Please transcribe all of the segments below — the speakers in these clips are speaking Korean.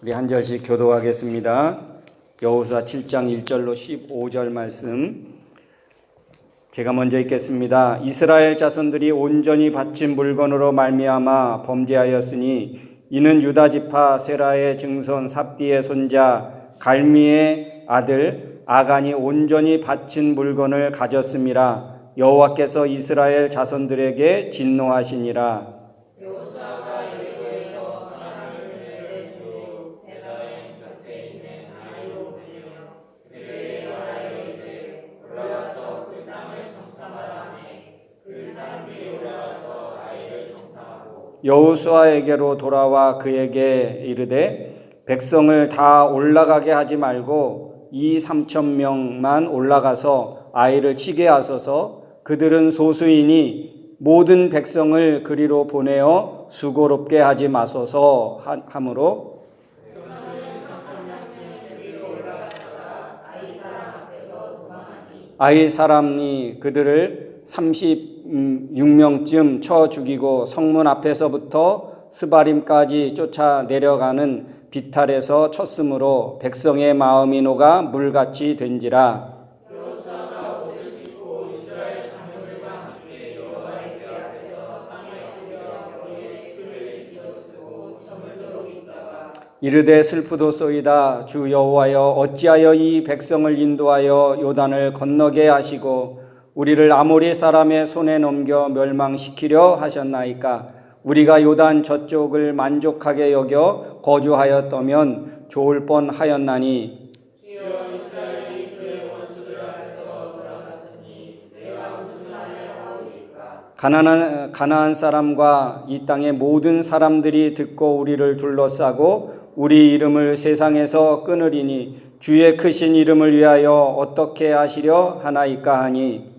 우리 한 절씩 교도하겠습니다. 여호수아 7장 1절로 15절 말씀 제가 먼저 읽겠습니다. 이스라엘 자손들이 온전히 바친 물건으로 말미암아 범죄하였으니 이는 유다 지파 세라의 증손 삽디의 손자 갈미의 아들 아간이 온전히 바친 물건을 가졌음이라. 여호와께서 이스라엘 자손들에게 진노하시니라. 여호수아에게로 돌아와 그에게 이르되 백성을 다 올라가게 하지 말고 2,3,000명만 올라가서 아이를 치게 하소서. 그들은 소수이니 모든 백성을 그리로 보내어 수고롭게 하지 마소서 하므로 아이 사람이 그들을 36명쯤 쳐 죽이고 성문 앞에서부터 스바림까지 쫓아 내려가는 비탈에서 쳤으므로 백성의 마음이 녹아 물같이 된지라. 이르되 슬프도소이다. 주 여호와여, 어찌하여 이 백성을 인도하여 요단을 건너게 하시고 우리를 아모리 사람의 손에 넘겨 멸망시키려 하셨나이까. 우리가 요단 저쪽을 만족하게 여겨 거주하였다면 좋을 뻔하였나니. 가나안 사람과 이 땅의 모든 사람들이 듣고 우리를 둘러싸고 우리 이름을 세상에서 끊으리니 주의 크신 이름을 위하여 어떻게 하시려 하나이까 하니.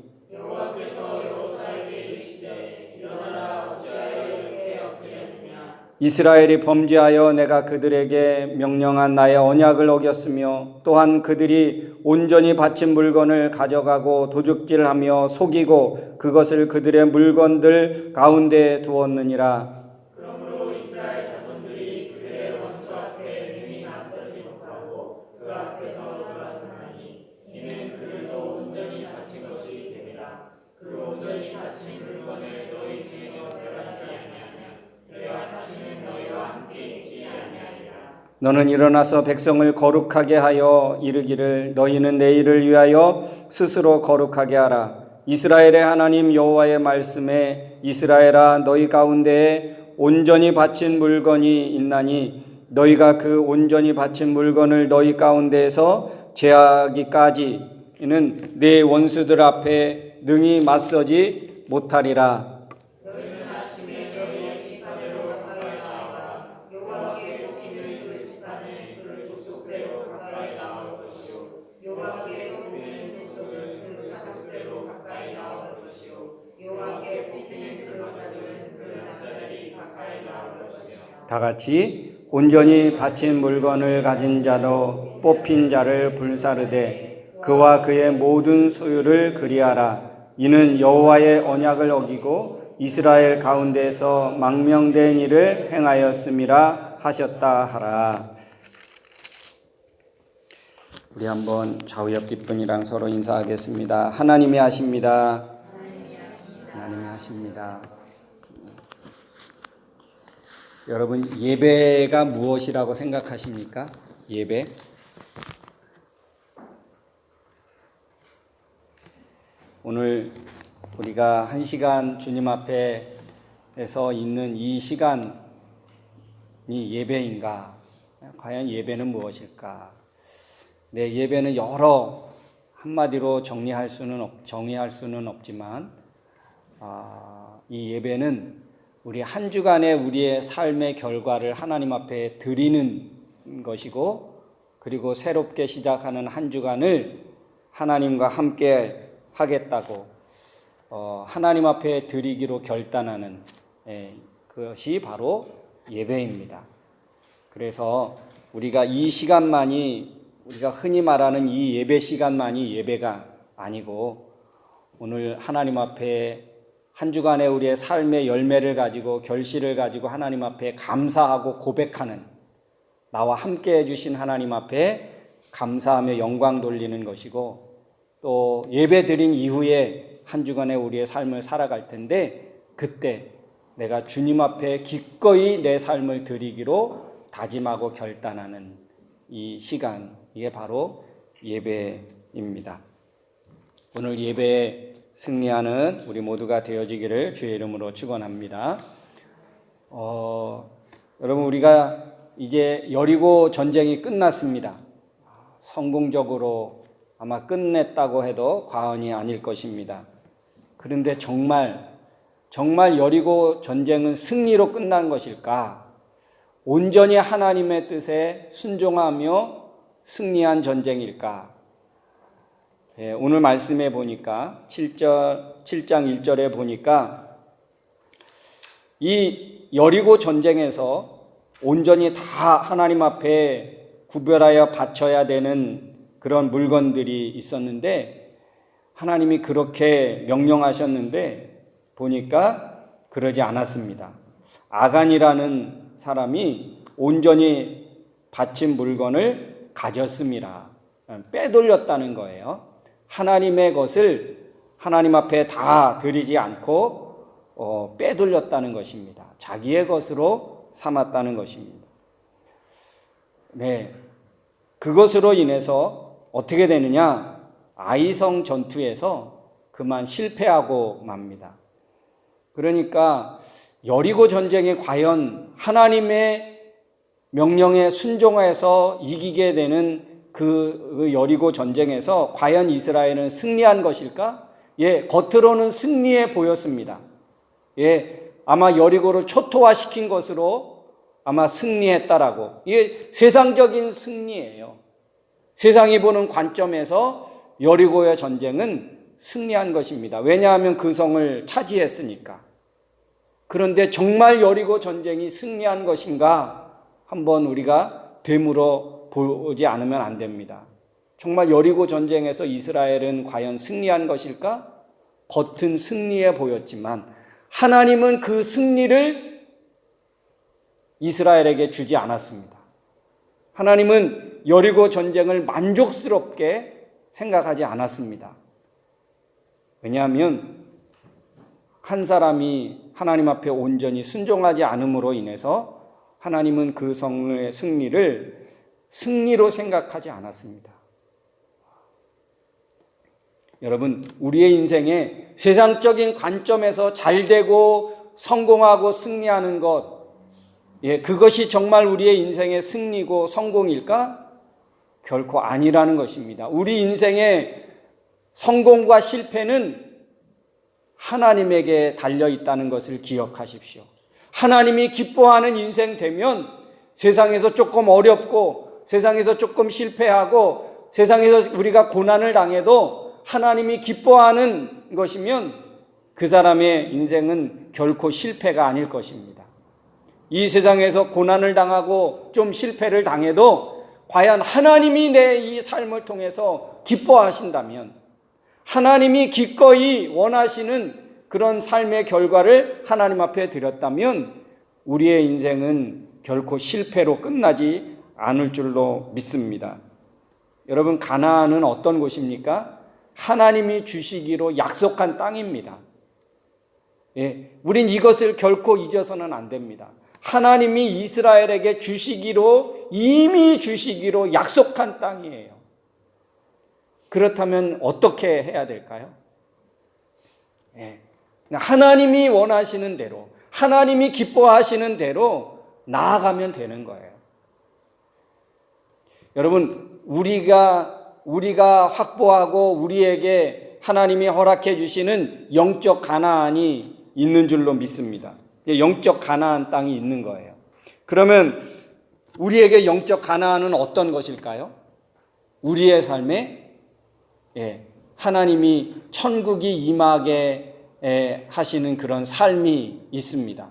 이스라엘이 범죄하여 내가 그들에게 명령한 나의 언약을 어겼으며 또한 그들이 온전히 바친 물건을 가져가고 도둑질하며 속이고 그것을 그들의 물건들 가운데 두었느니라. 그러므로 이스라엘 자손들이 그들의 원수 앞에 능히 맞서지 못하고 그 앞에서 돌아서나니 이는 그들도 온전히 바친 것이 됨이라. 그 온전히 바친 물건을 너희 중에서 배반하지 아니하며 내가 다시는 너희와 함께 있지 아니하리라. 너는 일어나서 백성을 거룩하게 하여 이르기를 너희는 내일을 위하여 스스로 거룩하게 하라. 이스라엘의 하나님 여호와의 말씀에 이스라엘아 너희 가운데에 온전히 바친 물건이 있나니 너희가 그 온전히 바친 물건을 너희 가운데에서 제하기까지는 내 원수들 앞에 능히 맞서지 못하리라. 다 같이 온전히 바친 물건을 가진 자도 뽑힌 자를 불사르되 그와 그의 모든 소유를 그리하라. 이는 여호와의 언약을 어기고 이스라엘 가운데서 망명된 일을 행하였음이라 하셨다 하라. 우리 한번 좌우옆 뒷분이랑 서로 인사하겠습니다. 하나님이 하십니다. 하나님이 하십니다. 여러분, 예배가 무엇이라고 생각하십니까? 예배? 오늘 우리가 1시간 주님 앞에서 있는 이 시간이 예배인가? 과연 예배는 무엇일까? 네, 예배는 여러 한마디로 정의할 수는 없지만 이 예배는 우리 한 주간의 우리의 삶의 결과를 하나님 앞에 드리는 것이고 그리고 새롭게 시작하는 한 주간을 하나님과 함께 하겠다고 하나님 앞에 드리기로 결단하는 그것이 바로 예배입니다. 그래서 우리가 이 시간만이 우리가 흔히 말하는 이 예배 시간만이 예배가 아니고 오늘 하나님 앞에 한 주간의 우리의 삶의 열매를 가지고 결실을 가지고 하나님 앞에 감사하고 고백하는 나와 함께 해주신 하나님 앞에 감사하며 영광 돌리는 것이고, 또 예배 드린 이후에 한 주간의 우리의 삶을 살아갈 텐데, 그때 내가 주님 앞에 기꺼이 내 삶을 드리기로 다짐하고 결단하는 이 시간, 이게 바로 예배입니다. 오늘 예배에 승리하는 우리 모두가 되어지기를 주의 이름으로 축원합니다. 여러분, 우리가 이제 여리고 전쟁이 끝났습니다. 성공적으로 아마 끝냈다고 해도 과언이 아닐 것입니다. 그런데 정말 여리고 전쟁은 승리로 끝난 것일까? 온전히 하나님의 뜻에 순종하며 승리한 전쟁일까? 오늘 말씀에 보니까 7장 1절에 보니까 이 여리고 전쟁에서 온전히 다 하나님 앞에 구별하여 바쳐야 되는 그런 물건들이 있었는데, 하나님이 그렇게 명령하셨는데 보니까 그러지 않았습니다. 아간이라는 사람이 온전히 바친 물건을 가졌습니다. 빼돌렸다는 거예요. 하나님의 것을 하나님 앞에 다 드리지 않고 빼돌렸다는 것입니다. 자기의 것으로 삼았다는 것입니다. 네, 그것으로 인해서 어떻게 되느냐? 아이성 전투에서 그만 실패하고 맙니다. 그러니까 여리고 전쟁이 과연 하나님의 명령에 순종해서 이기게 되는 그 여리고 전쟁에서 과연 이스라엘은 승리한 것일까? 겉으로는 승리해 보였습니다. 아마 여리고를 초토화시킨 것으로 아마 승리했다라고. 이게 세상적인 승리예요. 세상이 보는 관점에서 여리고의 전쟁은 승리한 것입니다. 왜냐하면 그 성을 차지했으니까. 그런데 정말 여리고 전쟁이 승리한 것인가? 한번 우리가 되물어 보지 않으면 안 됩니다. 정말 여리고 전쟁에서 이스라엘은 과연 승리한 것일까? 겉은 승리해 보였지만 하나님은 그 승리를 이스라엘에게 주지 않았습니다. 하나님은 여리고 전쟁을 만족스럽게 생각하지 않았습니다. 왜냐하면 한 사람이 하나님 앞에 온전히 순종하지 않음으로 인해서 하나님은 그 성의 승리를 승리로 생각하지 않았습니다. 여러분, 우리의 인생에 세상적인 관점에서 잘되고 성공하고 승리하는 것, 그것이 정말 우리의 인생의 승리고 성공일까? 결코 아니라는 것입니다. 우리 인생의 성공과 실패는 하나님에게 달려있다는 것을 기억하십시오. 하나님이 기뻐하는 인생 되면 세상에서 조금 어렵고 세상에서 조금 실패하고 세상에서 우리가 고난을 당해도 하나님이 기뻐하는 것이면 그 사람의 인생은 결코 실패가 아닐 것입니다. 이 세상에서 고난을 당하고 좀 실패를 당해도 과연 하나님이 내 이 삶을 통해서 기뻐하신다면, 하나님이 기꺼이 원하시는 그런 삶의 결과를 하나님 앞에 드렸다면 우리의 인생은 결코 실패로 끝나지 않을 줄로 믿습니다. 여러분, 가나안은 어떤 곳입니까? 하나님이 주시기로 약속한 땅입니다. 우린 이것을 결코 잊어서는 안 됩니다. 하나님이 이스라엘에게 이미 주시기로 약속한 땅이에요. 그렇다면 어떻게 해야 될까요? 하나님이 원하시는 대로, 하나님이 기뻐하시는 대로 나아가면 되는 거예요. 여러분, 우리가 확보하고 우리에게 하나님이 허락해 주시는 영적 가나안이 있는 줄로 믿습니다. 영적 가나안 땅이 있는 거예요. 그러면 우리에게 영적 가나안은 어떤 것일까요? 우리의 삶에 하나님이 천국이 임하게 하시는 그런 삶이 있습니다.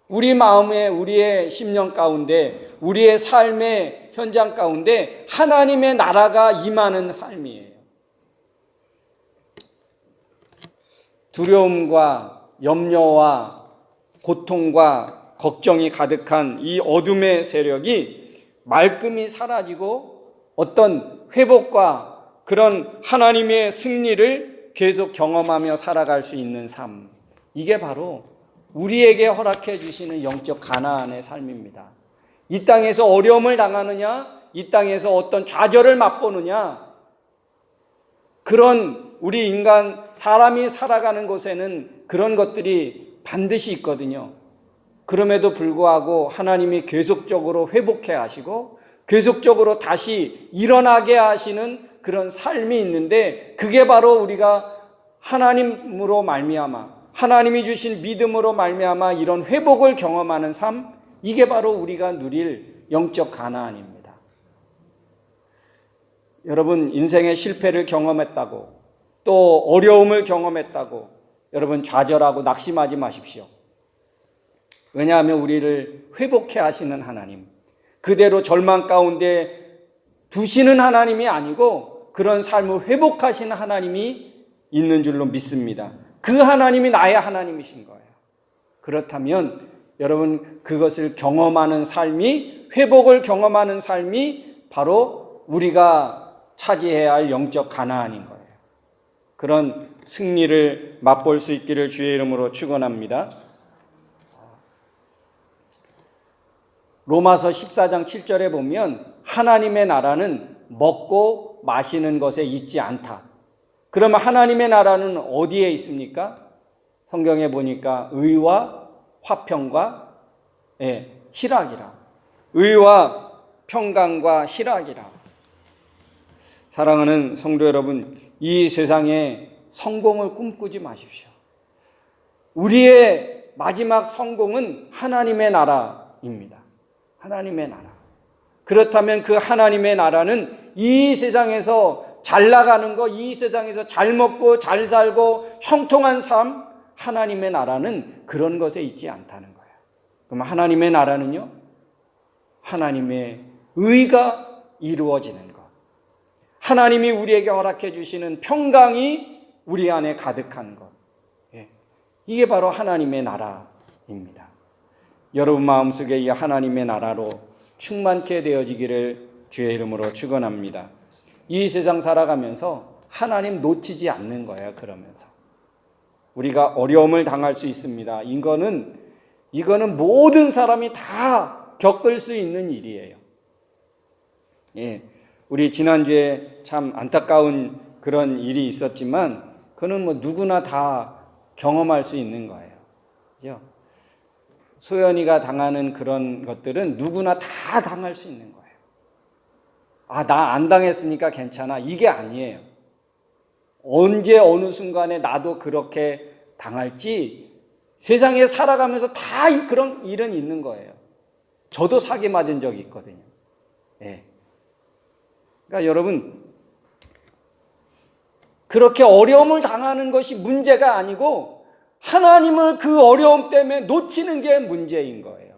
우리 마음에, 우리의 심령 가운데, 우리의 삶의 현장 가운데 하나님의 나라가 임하는 삶이에요. 두려움과 염려와 고통과 걱정이 가득한 이 어둠의 세력이 말끔히 사라지고 어떤 회복과 그런 하나님의 승리를 계속 경험하며 살아갈 수 있는 삶, 이게 바로 우리에게 허락해 주시는 영적 가나안의 삶입니다. 이 땅에서 어려움을 당하느냐, 이 땅에서 어떤 좌절을 맛보느냐, 그런 우리 인간 사람이 살아가는 곳에는 그런 것들이 반드시 있거든요. 그럼에도 불구하고 하나님이 계속적으로 회복해 하시고 계속적으로 다시 일어나게 하시는 그런 삶이 있는데, 그게 바로 우리가 하나님으로 말미암아, 하나님이 주신 믿음으로 말미암아 이런 회복을 경험하는 삶, 이게 바로 우리가 누릴 영적 가나안입니다. 여러분, 인생의 실패를 경험했다고, 또 어려움을 경험했다고 여러분 좌절하고 낙심하지 마십시오. 왜냐하면 우리를 회복해 하시는 하나님, 그대로 절망 가운데 두시는 하나님이 아니고 그런 삶을 회복하시는 하나님이 있는 줄로 믿습니다. 그 하나님이 나의 하나님이신 거예요. 그렇다면 여러분, 그것을 경험하는 삶이, 회복을 경험하는 삶이 바로 우리가 차지해야 할 영적 가나안인 거예요. 그런 승리를 맛볼 수 있기를 주의 이름으로 축원합니다. 로마서 14장 7절에 보면 하나님의 나라는 먹고 마시는 것에 있지 않다. 그러면 하나님의 나라는 어디에 있습니까? 성경에 보니까 의와 화평과 희락이라. 의와 평강과 희락이라. 사랑하는 성도 여러분, 이 세상에 성공을 꿈꾸지 마십시오. 우리의 마지막 성공은 하나님의 나라입니다. 하나님의 나라. 그렇다면 그 하나님의 나라는 이 세상에서 잘 나가는 거, 이 세상에서 잘 먹고 잘 살고 형통한 삶, 하나님의 나라는 그런 것에 있지 않다는 거예요. 그럼 하나님의 나라는요, 하나님의 의가 이루어지는 것, 하나님이 우리에게 허락해 주시는 평강이 우리 안에 가득한 것, 이게 바로 하나님의 나라입니다. 여러분 마음속에 이 하나님의 나라로 충만케 되어지기를 주의 이름으로 축원합니다. 이 세상 살아가면서 하나님 놓치지 않는 거예요. 그러면서 우리가 어려움을 당할 수 있습니다. 이거는 모든 사람이 다 겪을 수 있는 일이에요. 우리 지난주에 참 안타까운 그런 일이 있었지만 그는 누구나 다 경험할 수 있는 거예요. 그죠? 소연이가 당하는 그런 것들은 누구나 다 당할 수 있는 거예요. 나 안 당했으니까 괜찮아. 이게 아니에요. 언제 어느 순간에 나도 그렇게 당할지 세상에 살아가면서 다 그런 일은 있는 거예요. 저도 사기 맞은 적이 있거든요. 그러니까 여러분, 그렇게 어려움을 당하는 것이 문제가 아니고 하나님을 그 어려움 때문에 놓치는 게 문제인 거예요.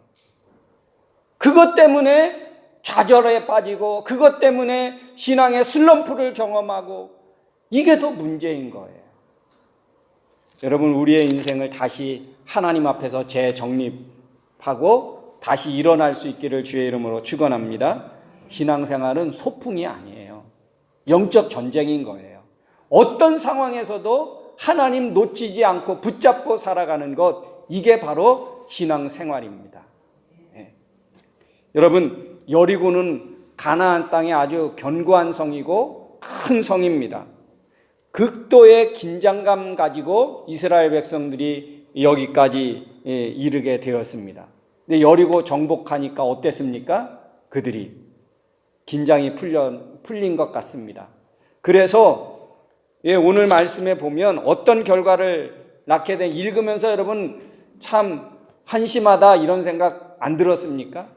그것 때문에 좌절에 빠지고 그것 때문에 신앙의 슬럼프를 경험하고 이게 더 문제인 거예요. 여러분, 우리의 인생을 다시 하나님 앞에서 재정립하고 다시 일어날 수 있기를 주의 이름으로 축원합니다. 신앙생활은 소풍이 아니에요. 영적 전쟁인 거예요. 어떤 상황에서도 하나님 놓치지 않고 붙잡고 살아가는 것, 이게 바로 신앙생활입니다. 여러분, 여리고는 가나안 땅의 아주 견고한 성이고 큰 성입니다. 극도의 긴장감 가지고 이스라엘 백성들이 여기까지 이르게 되었습니다. 근데 여리고 정복하니까 어땠습니까? 그들이 긴장이 풀린 것 같습니다. 그래서 오늘 말씀에 보면 어떤 결과를 낳게 된, 읽으면서 여러분 참 한심하다 이런 생각 안 들었습니까?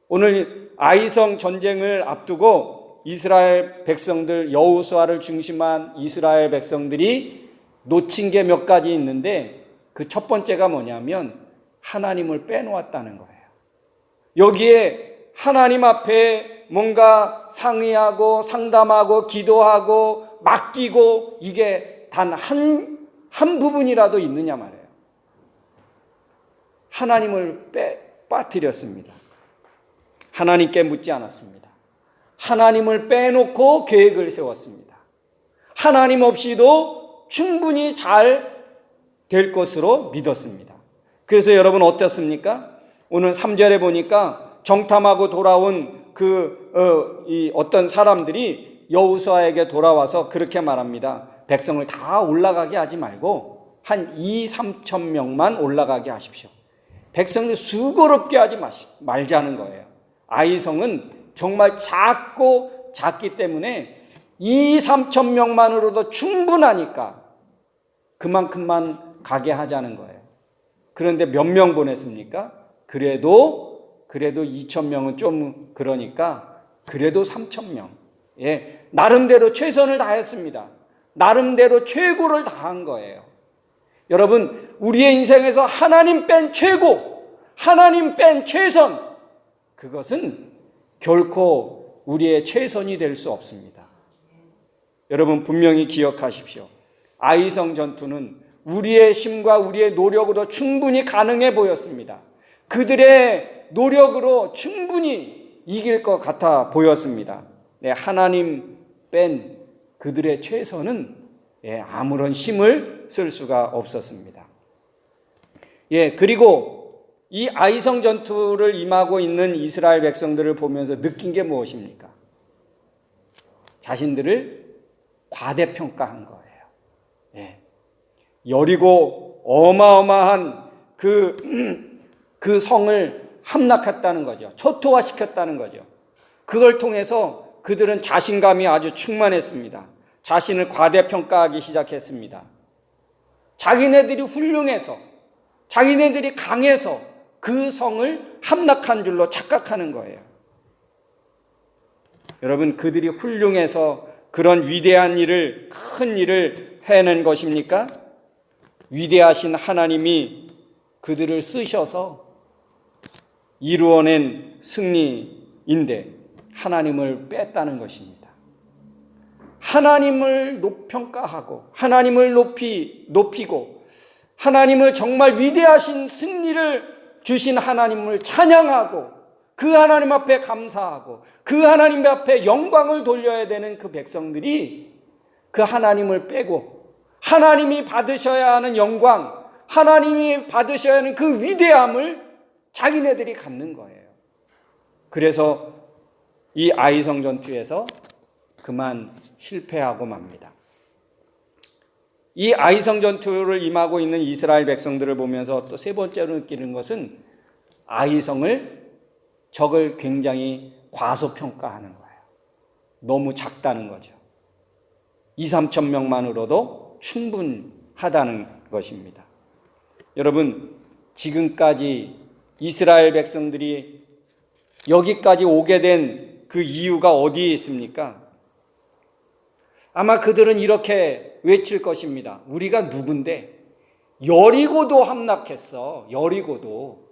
오늘 아이성 전쟁을 앞두고 이스라엘 백성들, 여호수아를 중심한 이스라엘 백성들이 놓친 게 몇 가지 있는데 그 첫 번째가 뭐냐면 하나님을 빼놓았다는 거예요. 여기에 하나님 앞에 뭔가 상의하고 상담하고 기도하고 맡기고 이게 단 한 부분이라도 있느냐 말이에요. 하나님을 빠뜨렸습니다. 하나님께 묻지 않았습니다. 하나님을 빼놓고 계획을 세웠습니다. 하나님 없이도 충분히 잘 될 것으로 믿었습니다. 그래서 여러분 어떻습니까? 오늘 3절에 보니까 정탐하고 돌아온 어떤 사람들이 여호수아에게 돌아와서 그렇게 말합니다. 백성을 다 올라가게 하지 말고 한 2-3천 명만 올라가게 하십시오. 백성을 수고롭게 하지 말자는 거예요. 아이성은 정말 작기 때문에 2-3천 명만으로도 충분하니까 그만큼만 가게 하자는 거예요. 그런데 몇 명 보냈습니까? 그래도 2천 명은 좀 그러니까 그래도 3천 명. 예, 나름대로 최선을 다했습니다. 나름대로 최고를 다한 거예요. 여러분, 우리의 인생에서 하나님 뺀 최고, 하나님 뺀 최선, 그것은 결코 우리의 최선이 될 수 없습니다. 여러분 분명히 기억하십시오. 아이성 전투는 우리의 힘과 우리의 노력으로 충분히 가능해 보였습니다. 그들의 노력으로 충분히 이길 것 같아 보였습니다. 네, 하나님 뺀 그들의 최선은 아무런 힘을 쓸 수가 없었습니다. 그리고 이 아이성 전투를 임하고 있는 이스라엘 백성들을 보면서 느낀 게 무엇입니까? 자신들을 과대평가한 거예요. 여리고 어마어마한 그 성을 함락했다는 거죠. 초토화시켰다는 거죠. 그걸 통해서 그들은 자신감이 아주 충만했습니다. 자신을 과대평가하기 시작했습니다. 자기네들이 훌륭해서, 자기네들이 강해서 그 성을 함락한 줄로 착각하는 거예요. 여러분, 그들이 훌륭해서 그런 위대한 일을, 큰 일을 해낸 것입니까? 위대하신 하나님이 그들을 쓰셔서 이루어낸 승리인데 하나님을 뺐다는 것입니다. 하나님을 높평가하고 하나님을 높이고 하나님을 정말 위대하신 승리를 주신 하나님을 찬양하고 그 하나님 앞에 감사하고 그 하나님 앞에 영광을 돌려야 되는 그 백성들이 그 하나님을 빼고 하나님이 받으셔야 하는 영광, 하나님이 받으셔야 하는 그 위대함을 자기네들이 갖는 거예요. 그래서 이 아이성 전투에서 그만 실패하고 맙니다. 이 아이성 전투를 임하고 있는 이스라엘 백성들을 보면서 또 세 번째로 느끼는 것은 적을 굉장히 과소평가하는 거예요. 너무 작다는 거죠. 2-3천 명만으로도 충분하다는 것입니다. 여러분, 지금까지 이스라엘 백성들이 여기까지 오게 된 그 이유가 어디에 있습니까? 아마 그들은 이렇게 외칠 것입니다. 우리가 누군데? 여리고도 함락했어. 여리고도.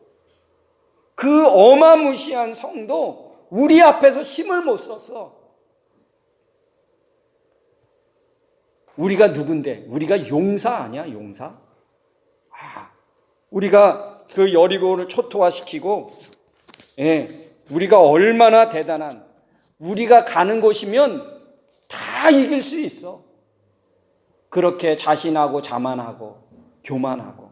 그 어마무시한 성도 우리 앞에서 힘을 못 썼어. 우리가 누군데? 우리가 용사 아니야? 용사? 우리가 그 여리고를 초토화시키고, 우리가 얼마나 대단한, 우리가 가는 곳이면 다 이길 수 있어. 그렇게 자신하고 자만하고 교만하고.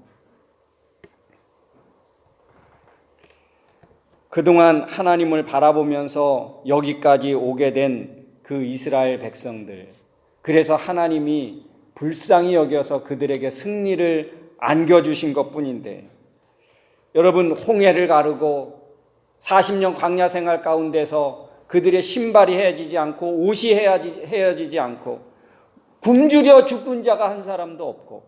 그동안 하나님을 바라보면서 여기까지 오게 된 그 이스라엘 백성들, 그래서 하나님이 불쌍히 여겨서 그들에게 승리를 안겨주신 것뿐인데, 여러분, 홍해를 가르고 40년 광야 생활 가운데서 그들의 신발이 헤어지지 않고 옷이 헤어지지 않고 굶주려 죽은 자가 한 사람도 없고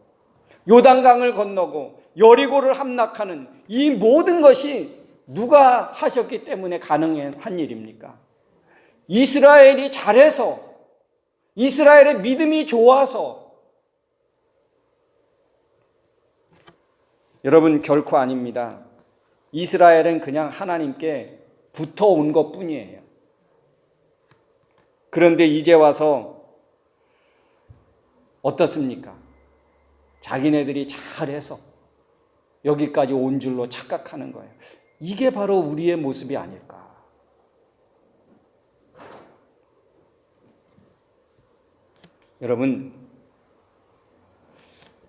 요단강을 건너고 여리고를 함락하는 이 모든 것이 누가 하셨기 때문에 가능한 일입니까? 이스라엘이 잘해서, 이스라엘의 믿음이 좋아서. 여러분, 결코 아닙니다. 이스라엘은 그냥 하나님께 붙어온 것뿐이에요. 그런데 이제 와서 어떻습니까? 자기네들이 잘해서 여기까지 온 줄로 착각하는 거예요. 이게 바로 우리의 모습이 아닐까. 여러분,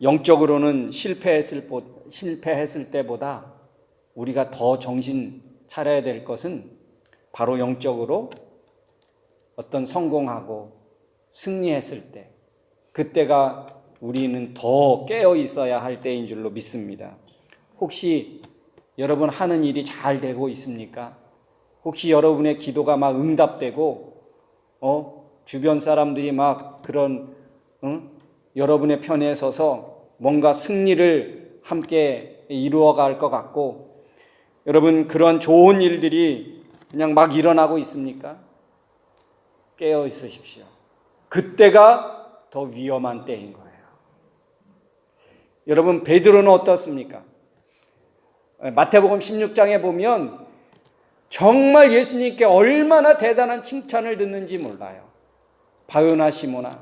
영적으로는 실패했을 때보다 우리가 더 정신 차려야 될 것은 바로 영적으로 어떤 성공하고 승리했을 때, 그때가 우리는 더 깨어 있어야 할 때인 줄로 믿습니다. 혹시 여러분 하는 일이 잘 되고 있습니까? 혹시 여러분의 기도가 막 응답되고 주변 사람들이 막 그런 여러분의 편에 서서 뭔가 승리를 함께 이루어갈 것 같고, 여러분 그런 좋은 일들이 그냥 막 일어나고 있습니까? 깨어 있으십시오. 그때가 더 위험한 때인 거예요. 여러분, 베드로는 어떻습니까? 마태복음 16장에 보면 정말 예수님께 얼마나 대단한 칭찬을 듣는지 몰라요. 바요나 시몬아,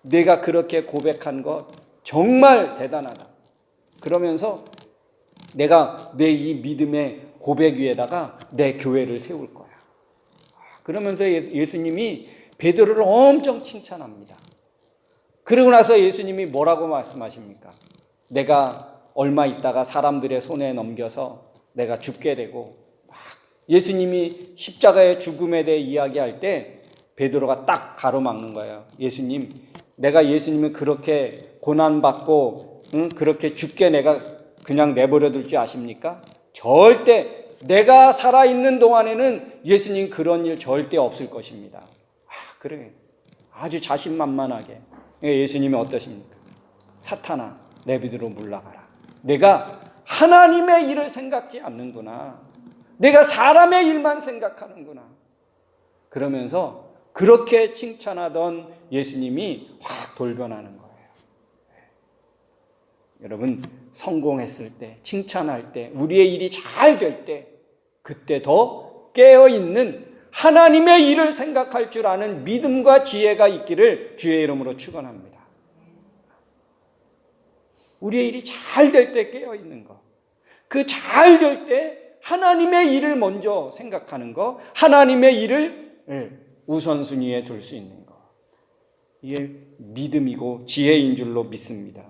내가 그렇게 고백한 것 정말 대단하다. 그러면서 내가 내 이 믿음의 고백 위에다가 내 교회를 세울 거야. 그러면서 예수님이 베드로를 엄청 칭찬합니다. 그러고 나서 예수님이 뭐라고 말씀하십니까? 내가 얼마 있다가 사람들의 손에 넘겨서 내가 죽게 되고, 예수님이 십자가의 죽음에 대해 이야기할 때 베드로가 딱 가로막는 거예요. 예수님, 내가 예수님을 그렇게 고난받고 그렇게 죽게 내가 그냥 내버려 둘 줄 아십니까? 절대, 내가 살아있는 동안에는 예수님 그런 일 절대 없을 것입니다. 그래, 아주 자신만만하게. 예수님이 어떠십니까? 사탄아, 내 밑으로 물러가라. 내가 하나님의 일을 생각지 않는구나. 내가 사람의 일만 생각하는구나. 그러면서 그렇게 칭찬하던 예수님이 확 돌변하는 거예요. 여러분, 성공했을 때, 칭찬할 때, 우리의 일이 잘 될 때, 그때 더 깨어있는 하나님의 일을 생각할 줄 아는 믿음과 지혜가 있기를 주의 이름으로 축원합니다. 우리의 일이 잘 될 때 깨어있는 것, 그 잘 될 때 하나님의 일을 먼저 생각하는 것, 하나님의 일을 우선순위에 둘 수 있는 것, 이게 믿음이고 지혜인 줄로 믿습니다.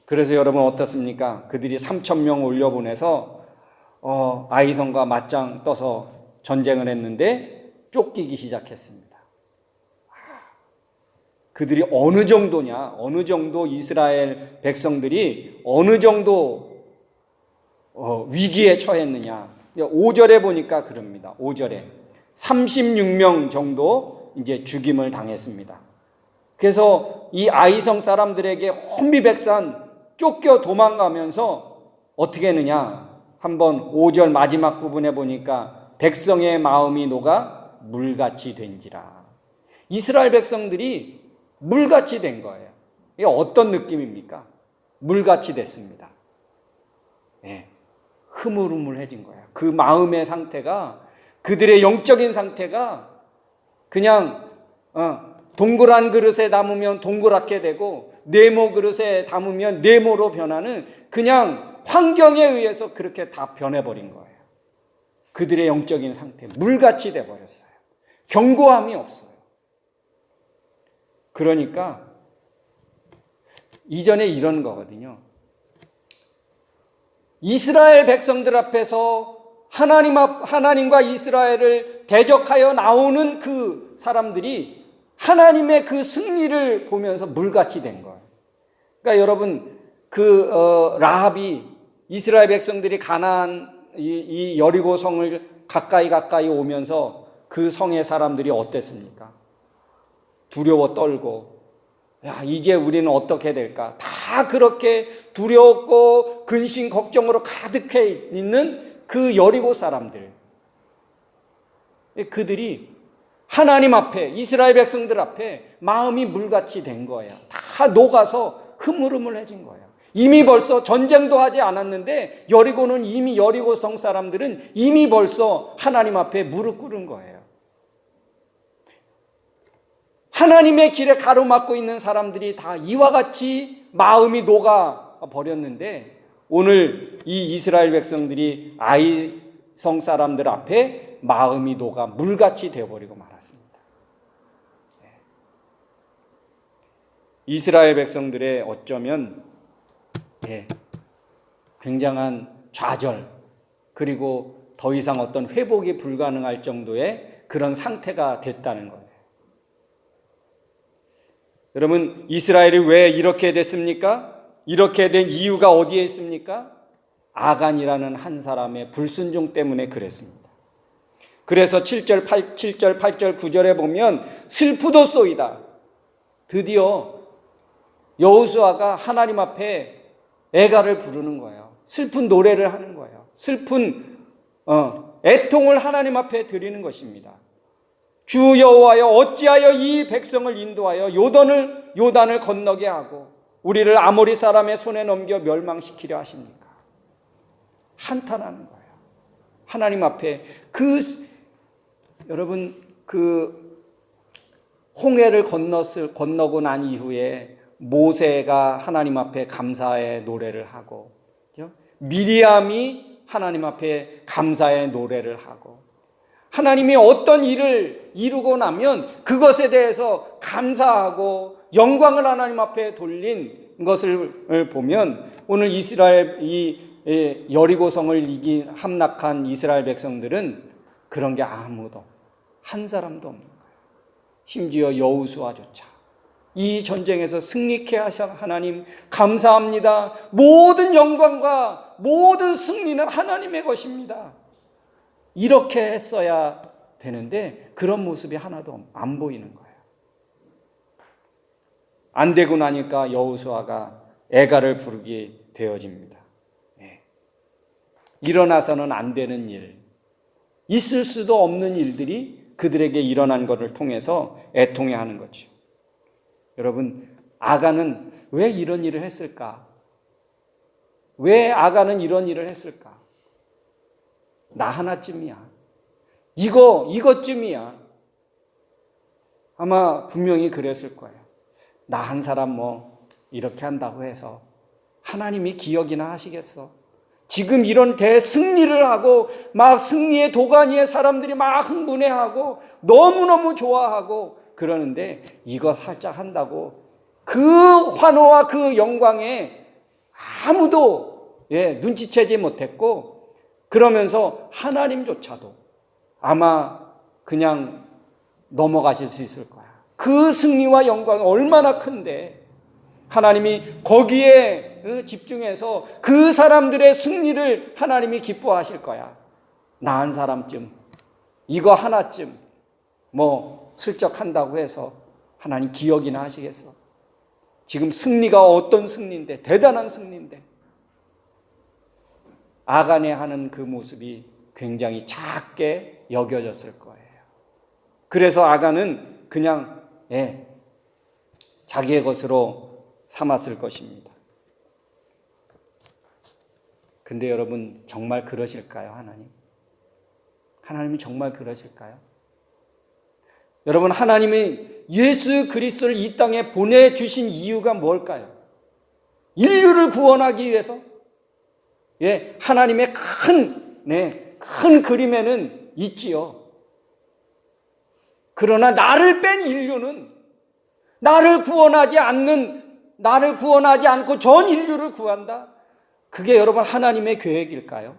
그래서 여러분 어떻습니까? 그들이 3,000명 올려보내서 아이성과 맞짱 떠서 전쟁을 했는데 쫓기기 시작했습니다. 그들이 어느 정도냐, 어느 정도 이스라엘 백성들이 어느 정도 위기에 처했느냐. 5절에 보니까 그럽니다. 5절에 36명 정도 이제 죽임을 당했습니다. 그래서 이 아이성 사람들에게 혼미백산 쫓겨 도망가면서 어떻게 했느냐. 한번 5절 마지막 부분에 보니까 백성의 마음이 녹아 물같이 된지라. 이스라엘 백성들이 물같이 된 거예요. 이게 어떤 느낌입니까? 물같이 됐습니다. 흐물흐물해진 거예요. 그 마음의 상태가, 그들의 영적인 상태가 그냥 동그란 그릇에 담으면 동그랗게 되고 네모 그릇에 담으면 네모로 변하는, 그냥 환경에 의해서 그렇게 다 변해버린 거예요. 그들의 영적인 상태, 물같이 돼버렸어요. 견고함이 없어요. 그러니까 이전에 이런 거거든요. 이스라엘 백성들 앞에서 하나님과 이스라엘을 대적하여 나오는 그 사람들이 하나님의 그 승리를 보면서 물같이 된 거예요. 그러니까 여러분, 라합이 이스라엘 백성들이 가나안 이 여리고 성을 가까이 오면서 그 성의 사람들이 어땠습니까? 두려워 떨고, 야, 이제 우리는 어떻게 될까? 다 그렇게 두려웠고 근심 걱정으로 가득해 있는 그 여리고 사람들, 그들이 하나님 앞에, 이스라엘 백성들 앞에 마음이 물같이 된 거예요. 다 녹아서 흐물흐물해진 거예요. 이미 벌써 전쟁도 하지 않았는데 여리고는 이미, 여리고 성 사람들은 이미 벌써 하나님 앞에 무릎 꿇은 거예요. 하나님의 길에 가로막고 있는 사람들이 다 이와 같이 마음이 녹아 버렸는데, 오늘 이 이스라엘 백성들이 아이성 사람들 앞에 마음이 녹아 물같이 되어버리고 말았습니다. 이스라엘 백성들의 어쩌면 굉장한 좌절, 그리고 더 이상 어떤 회복이 불가능할 정도의 그런 상태가 됐다는 거예요. 여러분, 이스라엘이 왜 이렇게 됐습니까? 이렇게 된 이유가 어디에 있습니까? 아간이라는 한 사람의 불순종 때문에 그랬습니다. 그래서 7절, 8절, 9절에 보면 슬프도소이다. 드디어 여호수아가 하나님 앞에 애가를 부르는 거예요. 슬픈 노래를 하는 거예요. 슬픈 애통을 하나님 앞에 드리는 것입니다. 주 여호와여, 어찌하여 이 백성을 인도하여 요단을 건너게 하고 우리를 아모리 사람의 손에 넘겨 멸망시키려 하십니까? 한탄하는 거예요. 하나님 앞에 여러분 홍해를 건너고 난 이후에 모세가 하나님 앞에 감사의 노래를 하고, 미리암이 하나님 앞에 감사의 노래를 하고, 하나님이 어떤 일을 이루고 나면 그것에 대해서 감사하고 영광을 하나님 앞에 돌린 것을 보면, 오늘 이스라엘 여리고성을 함락한 이스라엘 백성들은 그런 게 아무도 한 사람도 없는 거예요. 심지어 여호수아조차 이 전쟁에서 승리케 하신 하나님 감사합니다. 모든 영광과 모든 승리는 하나님의 것입니다. 이렇게 했어야 되는데 그런 모습이 하나도 안 보이는 거예요. 안 되고 나니까 여호수아가 애가를 부르게 되어집니다. 일어나서는 안 되는 일, 있을 수도 없는 일들이 그들에게 일어난 것을 통해서 애통해하는 거죠. 여러분, 아간은 왜 이런 일을 했을까? 왜 아간은 이런 일을 했을까? 나 하나쯤이야. 이것쯤이야. 아마 분명히 그랬을 거예요. 나 한 사람 이렇게 한다고 해서 하나님이 기억이나 하시겠어? 지금 이런 대승리를 하고 막 승리의 도가니에 사람들이 막 흥분해하고 너무너무 좋아하고 그러는데 이거 살짝 한다고 그 환호와 그 영광에 아무도 눈치채지 못했고, 그러면서 하나님조차도 아마 그냥 넘어가실 수 있을 거야. 그 승리와 영광이 얼마나 큰데 하나님이 거기에 집중해서 그 사람들의 승리를 하나님이 기뻐하실 거야. 나 한 사람쯤, 이거 하나쯤 슬쩍 한다고 해서 하나님 기억이나 하시겠어? 지금 승리가 어떤 승리인데, 대단한 승리인데. 아간에 하는 그 모습이 굉장히 작게 여겨졌을 거예요. 그래서 아간은 그냥 자기의 것으로 삼았을 것입니다. 근데 여러분, 정말 그러실까요, 하나님? 하나님이 정말 그러실까요? 여러분, 하나님이 예수 그리스도를 이 땅에 보내주신 이유가 뭘까요? 인류를 구원하기 위해서? 하나님의 큰 그림에는 있지요. 그러나 나를 뺀 인류는 나를 구원하지 않고 전 인류를 구한다? 그게 여러분 하나님의 계획일까요?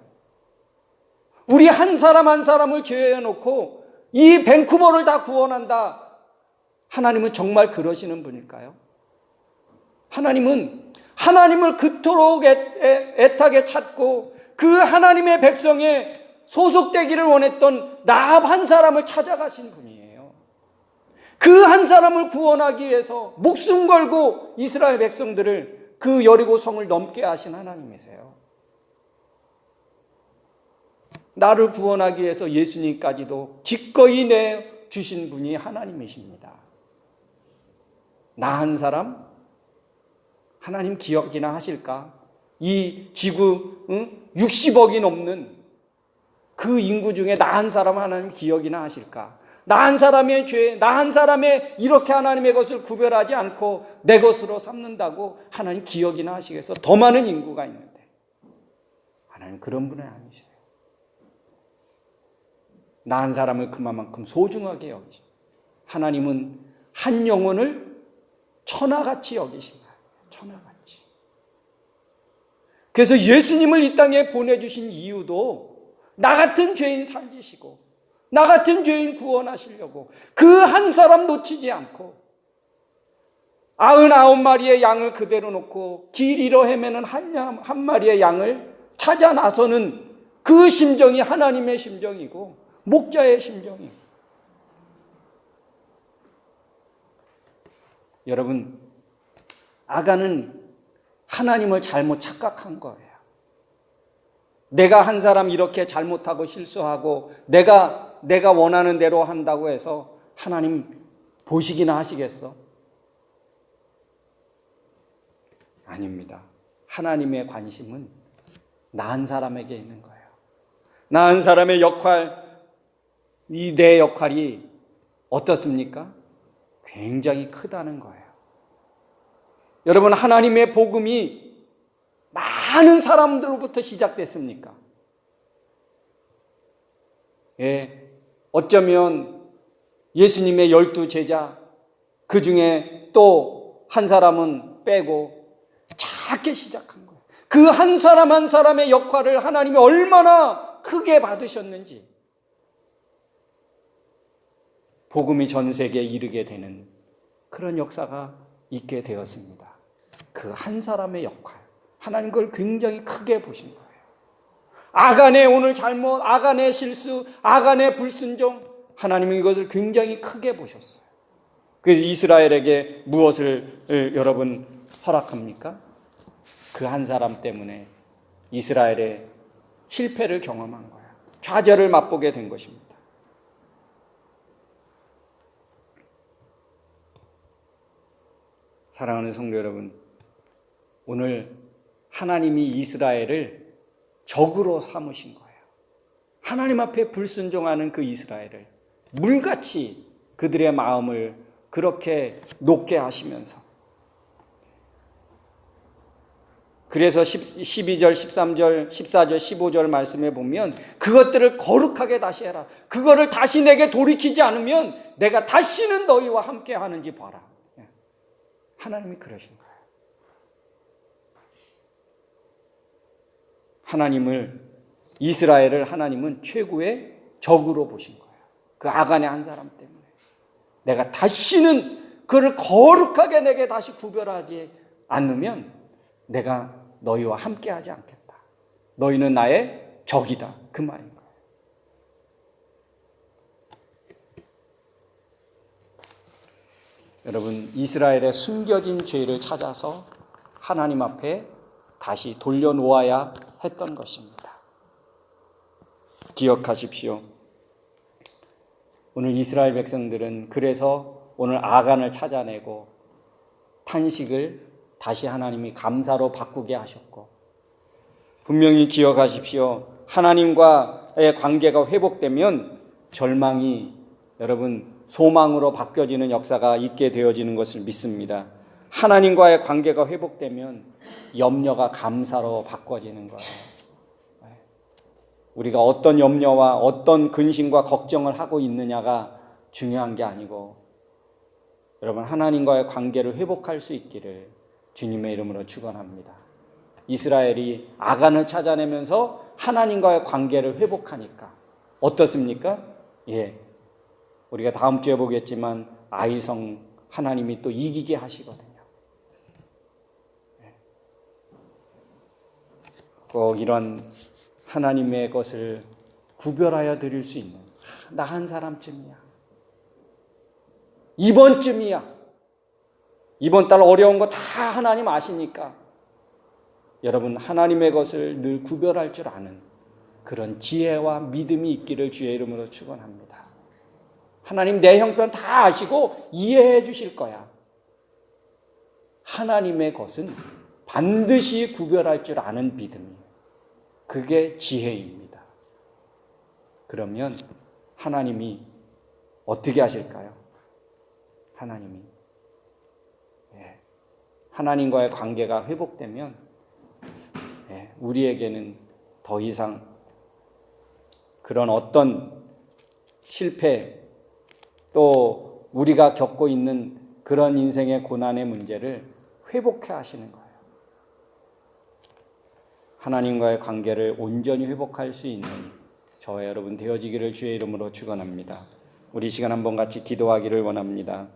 우리 한 사람 한 사람을 제외해 놓고 이 밴쿠버를 다 구원한다. 하나님은 정말 그러시는 분일까요? 하나님을 그토록 애타게 찾고 그 하나님의 백성에 소속되기를 원했던 라합 한 사람을 찾아가신 분이에요. 그 한 사람을 구원하기 위해서 목숨 걸고 이스라엘 백성들을 그 여리고 성을 넘게 하신 하나님이세요. 나를 구원하기 위해서 예수님까지도 기꺼이 내주신 분이 하나님이십니다. 나 한 사람? 하나님 기억이나 하실까? 이 지구 60억이 넘는 그 인구 중에 나 한 사람 하나님 기억이나 하실까? 나 한 사람의 죄, 나 한 사람의 이렇게 하나님의 것을 구별하지 않고 내 것으로 삼는다고 하나님 기억이나 하시겠어? 더 많은 인구가 있는데. 하나님 그런 분은 아니시네요. 나 한 사람을 그만큼 소중하게 여기시고, 하나님은 한 영혼을 천하같이 여기신 거예요. 천하같이. 그래서 예수님을 이 땅에 보내주신 이유도 나 같은 죄인 살리시고 나 같은 죄인 구원하시려고 그 한 사람 놓치지 않고 99마리의 양을 그대로 놓고 길 잃어 헤매는 한 마리의 양을 찾아 나서는 그 심정이 하나님의 심정이고 목자의 심정이에요. 여러분, 아간은 하나님을 잘못 착각한 거예요. 내가 한 사람 이렇게 잘못하고 실수하고 내가 원하는 대로 한다고 해서 하나님 보시기나 하시겠어? 아닙니다. 하나님의 관심은 나 한 사람에게 있는 거예요. 나 한 사람의 역할, 이 내 역할이 어떻습니까? 굉장히 크다는 거예요. 여러분, 하나님의 복음이 많은 사람들로부터 시작됐습니까? 예, 어쩌면 예수님의 12 제자, 그 중에 또 한 사람은 빼고 작게 시작한 거예요. 그 한 사람 한 사람의 역할을 하나님이 얼마나 크게 받으셨는지 복음이 전 세계에 이르게 되는 그런 역사가 있게 되었습니다. 그 한 사람의 역할, 하나님 그걸 굉장히 크게 보신 거예요. 아간의 오늘 잘못, 아간의 실수, 아간의 불순종, 하나님은 이것을 굉장히 크게 보셨어요. 그래서 이스라엘에게 무엇을 여러분 허락합니까? 그 한 사람 때문에 이스라엘의 실패를 경험한 거예요. 좌절을 맛보게 된 것입니다. 사랑하는 성도 여러분, 오늘 하나님이 이스라엘을 적으로 삼으신 거예요. 하나님 앞에 불순종하는 그 이스라엘을 물같이 그들의 마음을 그렇게 녹게 하시면서, 그래서 12절, 13절, 14절, 15절 말씀에 보면 그것들을 거룩하게 다시 해라. 그거를 다시 내게 돌이키지 않으면 내가 다시는 너희와 함께 하는지 봐라. 하나님이 그러신 거예요. 이스라엘을 하나님은 최고의 적으로 보신 거예요. 그 아간의 한 사람 때문에. 내가 다시는 그를 거룩하게 내게 다시 구별하지 않으면 내가 너희와 함께 하지 않겠다. 너희는 나의 적이다. 그 말인 거예요. 여러분, 이스라엘의 숨겨진 죄를 찾아서 하나님 앞에 다시 돌려놓아야 했던 것입니다. 기억하십시오. 오늘 이스라엘 백성들은 그래서 오늘 아간을 찾아내고 탄식을 다시 하나님이 감사로 바꾸게 하셨고, 분명히 기억하십시오. 하나님과의 관계가 회복되면 절망이 여러분 소망으로 바뀌어지는 역사가 있게 되어지는 것을 믿습니다. 하나님과의 관계가 회복되면 염려가 감사로 바꿔지는 거예요. 우리가 어떤 염려와 어떤 근심과 걱정을 하고 있느냐가 중요한 게 아니고, 여러분 하나님과의 관계를 회복할 수 있기를 주님의 이름으로 축원합니다. 이스라엘이 아간을 찾아내면서 하나님과의 관계를 회복하니까 어떻습니까? 예, 우리가 다음 주에 보겠지만 아이성 하나님이 또 이기게 하시거든요. 꼭 이런 하나님의 것을 구별하여 드릴 수 있는, 나 한 사람쯤이야, 이번쯤이야, 이번 달 어려운 거 다 하나님 아시니까 여러분 하나님의 것을 늘 구별할 줄 아는 그런 지혜와 믿음이 있기를 주의 이름으로 축원합니다. 하나님 내 형편 다 아시고 이해해 주실 거야. 하나님의 것은 반드시 구별할 줄 아는 믿음이에요. 그게 지혜입니다. 그러면 하나님이 어떻게 하실까요? 하나님과의 관계가 회복되면 우리에게는 더 이상 그런 어떤 실패, 또 우리가 겪고 있는 그런 인생의 고난의 문제를 회복해 하시는 거예요. 하나님과의 관계를 온전히 회복할 수 있는 저와 여러분 되어지기를 주의 이름으로 축원합니다. 우리 시간 한번 같이 기도하기를 원합니다.